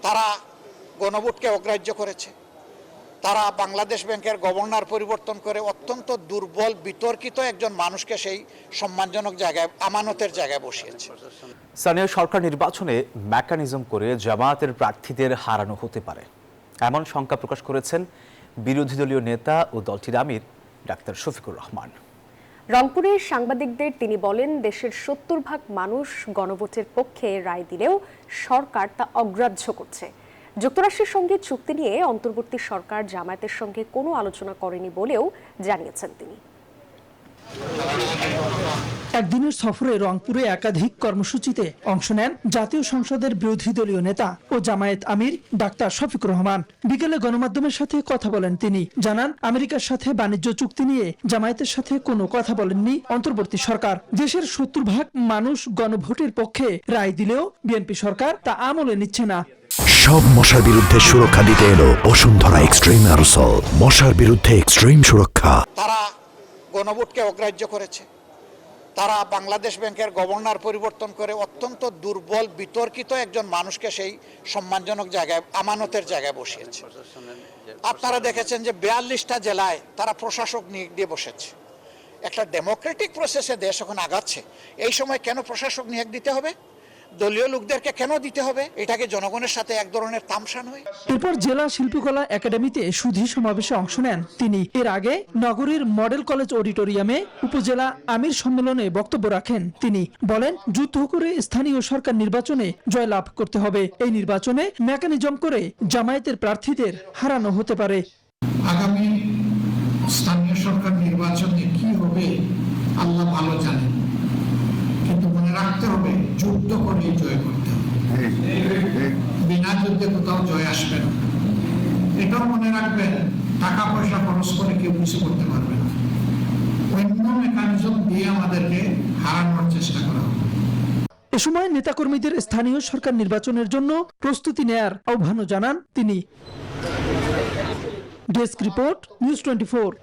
তারা গণভোটকে অগ্রাহ্য করেছে। তারা বাংলাদেশ ব্যাংকের গভর্নর পরিবর্তন করে অত্যন্ত দুর্বল বিতর্কিত একজন মানুষকে সেই সম্মানজনক জায়গায়, আমানতের জায়গায় বসিয়েছে। স্থানীয় সরকার নির্বাচনে মেকানিজম করে জামায়াতের প্রার্থীদের হারানো হতে পারে, এমন শঙ্কা প্রকাশ করেছেন বিরোধী দলীয় নেতা ও দলটির আমির ডাক্তার শফিকুর রহমান। রংপুরে সাংবাদিকদের তিনি বলেন, দেশের ৭০% মানুষ গণভোটের পক্ষে রায় দিলেও সরকার তা অগ্রাহ্য করছে। যুক্তরাষ্ট্রের সঙ্গে চুক্তি নিয়ে অন্তর্বর্তী সরকার জামায়াতের সঙ্গে কোনো আলোচনা করেনি বলেও জানিয়েছেন তিনি। একদিনের সফরে রংপুরে একাধিক কর্মসূচিতে অংশ নেন জাতীয় সংসদের বিরোধী দলীয় নেতা ও জামায়াত আমির ডাক্তার শফিকুর রহমান। বিকেলে গণমাধ্যমের সাথে কথা বলেন তিনি। জানান, আমেরিকার সাথে বাণিজ্য চুক্তি নিয়ে জামায়াতের সাথে কোনো কথা বলেননি অন্তর্বর্তী সরকার। দেশের ৭০% মানুষ গণভোটের পক্ষে রায় দিলেও বিএনপি সরকার তা আমলে নিচ্ছে না। সব মশার বিরুদ্ধে সুরক্ষা দিতে এলো বসুন্ধরা এক্সট্রিম অ্যারোসল, মশার বিরুদ্ধে এক্সট্রিম সুরক্ষা। তারা গণভোটকে অগ্রাহ্য করেছে। তারা বাংলাদেশ ব্যাংকের গভর্নর পরিবর্তন করে অত্যন্ত দুর্বল বিতর্কিত একজন মানুষকে সেই সম্মানজনক জায়গায়, আমানতের জায়গায় বসিয়েছে। আপনারা দেখেছেন যে ৪২টা জেলায় তারা প্রশাসক নিয়োগ দিয়ে বসেছে। একটা ডেমোক্রেটিক প্রসেসে দেশ এখন আগাচ্ছে, এই সময় কেন প্রশাসক নিয়োগ দিতে হবে? দলীয় লোকদেরকে কেন দিতে হবে? এটাকে জনগণের সাথে এক ধরনের তামসা নয়। এরপর জেলা শিল্পকলা একাডেমিতে সুধী সমাবেশে অংশ নেন তিনি। এর আগে নগরীর মডেল কলেজ অডিটোরিয়ামে উপজেলা আমির সম্মেলনে বক্তব্য রাখেন তিনি। বলেন, যুদ্ধ করে স্থানীয় সরকার নির্বাচনে জয়লাভ করতে হবে। এই নির্বাচনে মেকানিজম করে জামায়াতের প্রার্থীদের হারানো হতে পারে। আগামী স্থানীয় সরকার নির্বাচনে কি হবে আল্লাহ ভালো জানেন, কিন্তু মনে রাখতে হবে যুদ্ধ করে জয় করতে হবে। বিনা যুদ্ধে কোথাও জয় আসবে না। এটাও মনে রাখবেন, টাকা পয়সা খরচ করে কেউ কিছু করতে পারবে না। অন্য মেকানিজম দিয়ে আমাদেরকে হারানোর চেষ্টা করা হবে। এ সময় নেতাকর্মীদের স্থানীয় সরকার নির্বাচনের জন্য প্রস্তুতি নেয়ার আহ্বানও জানান তিনি। Desk report, news 24।